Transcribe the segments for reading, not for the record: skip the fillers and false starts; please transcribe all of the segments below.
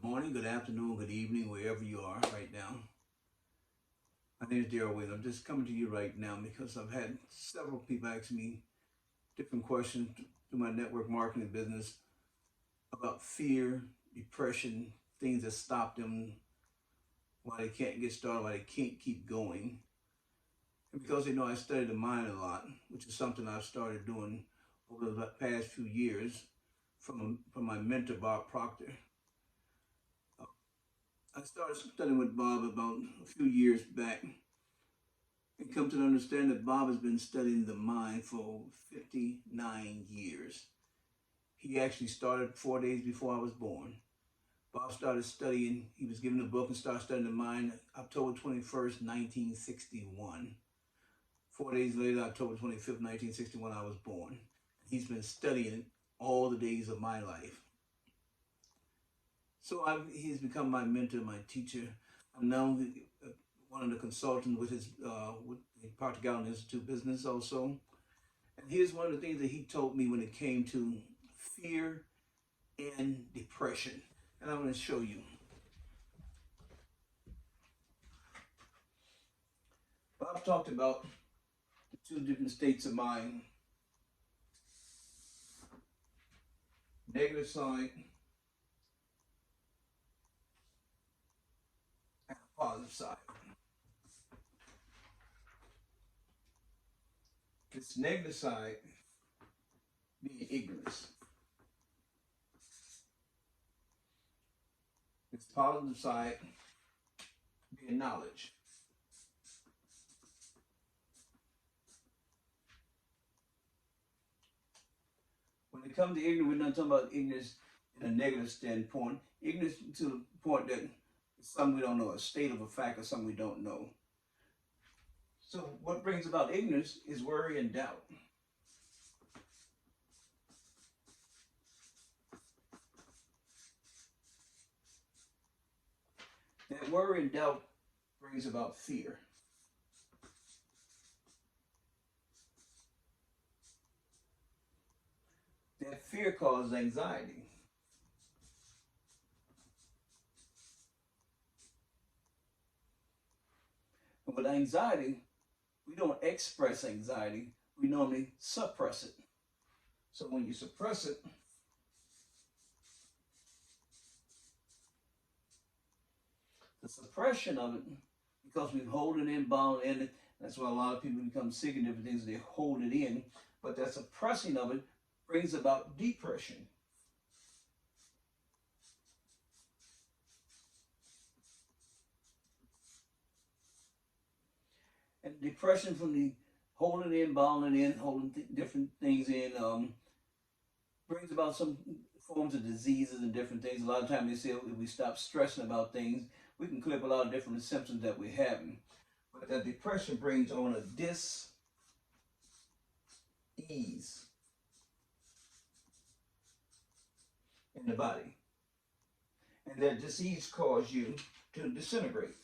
morning, good afternoon, good evening, wherever you are right now. My name is Daryl Williams. I'm just coming to you right now because I've had several people ask me different questions through my network marketing business about fear, depression, things that stop them, why they can't get started, why they can't keep going. And because they know I study the mind a lot, which is something I've started doing over the past few years from my mentor, Bob Proctor. I started studying with Bob about a few years back and come to understand that Bob has been studying the mind for 59 years. He actually started 4 days before I was born. Bob started studying, he was given a book and started studying the mind October 21st, 1961. 4 days later, October 25th, 1961, I was born. He's been studying all the days of my life. So he's become my mentor, my teacher. I'm now one of the consultants with with the Proctor Gallon Institute business also. And here's one of the things that he told me when it came to fear and depression. And I'm going to show you. Bob talked about the two different states of mind. Negative side and a positive side. This negative side being ignorance. This positive side being knowledge. When it comes to ignorance, we're not talking about ignorance in a negative standpoint. Ignorance to the point that it's something we don't know, a state of a fact or something we don't know. So what brings about ignorance is worry and doubt. That worry and doubt brings about fear. That fear causes anxiety. And with anxiety, we don't express anxiety, we normally suppress it. So when you suppress it, the suppression of it, because we hold it in, bound in it, that's why a lot of people become sick and different things, they hold it in. But that suppressing of it brings about depression. And depression from the holding in, bounding in, holding different things in, brings about some forms of diseases and different things. A lot of times they say if we stop stressing about things, we can clear up a lot of different symptoms that we're having. But that depression brings on a dis-ease. In the body. And that disease causes you to disintegrate.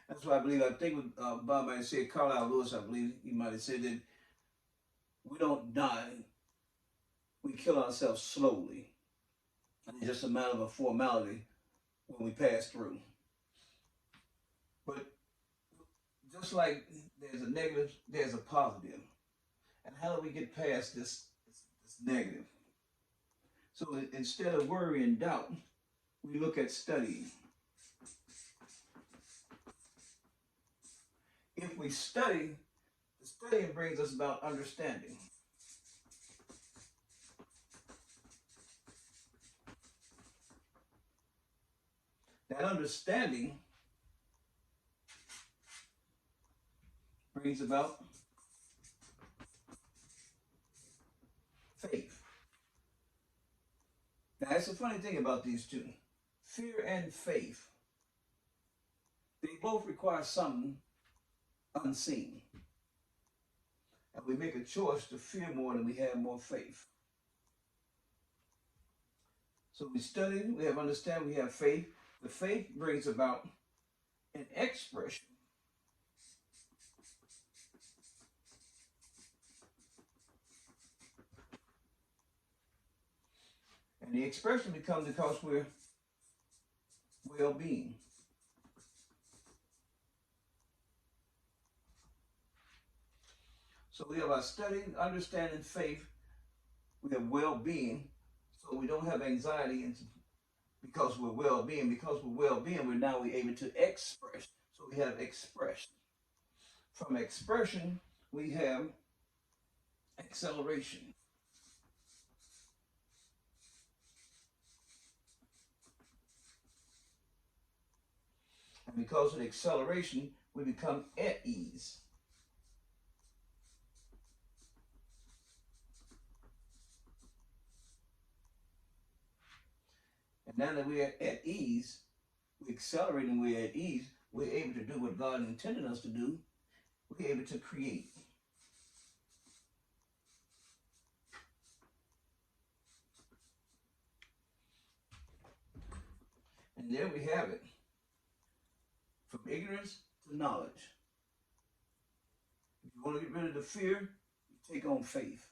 That's why I think Bob might have said, Carlisle Lewis, I believe he might have said that we don't die, we kill ourselves slowly. And it's just a matter of a formality when we pass through. But just like there's a negative, there's a positive. And how do we get past this negative? So instead of worry and doubt, we look at studying. If we study, the studying brings us about understanding. That understanding brings about faith. Now, that's the funny thing about these two. Fear and faith. They both require something unseen. And we make a choice to fear more than we have more faith. So we study, we have understanding, we have faith. The faith brings about an expression And the expression becomes because we're well-being. So we have our study, understanding, faith. We have well-being. So we don't have anxiety because we're well-being. Because we're well-being, we're able to express. So we have expression. From expression, we have acceleration. And because of the acceleration, we become at ease. And now that we're at ease, we accelerate and we're at ease, we're able to do what God intended us to do. We're able to create. And there we have it. From ignorance to knowledge. If you want to get rid of the fear, you take on faith.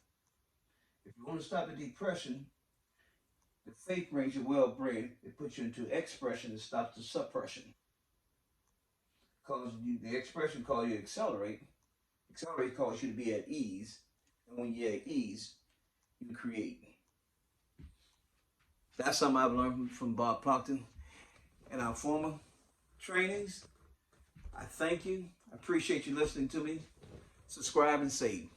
If you want to stop the depression, the faith brings you well-being. It puts you into expression and stops the suppression. Because the expression calls you to accelerate. Accelerate calls you to be at ease. And when you're at ease, you create. That's something I've learned from Bob Proctor and our former trainings. I thank you. I appreciate you listening to me. Subscribe and save.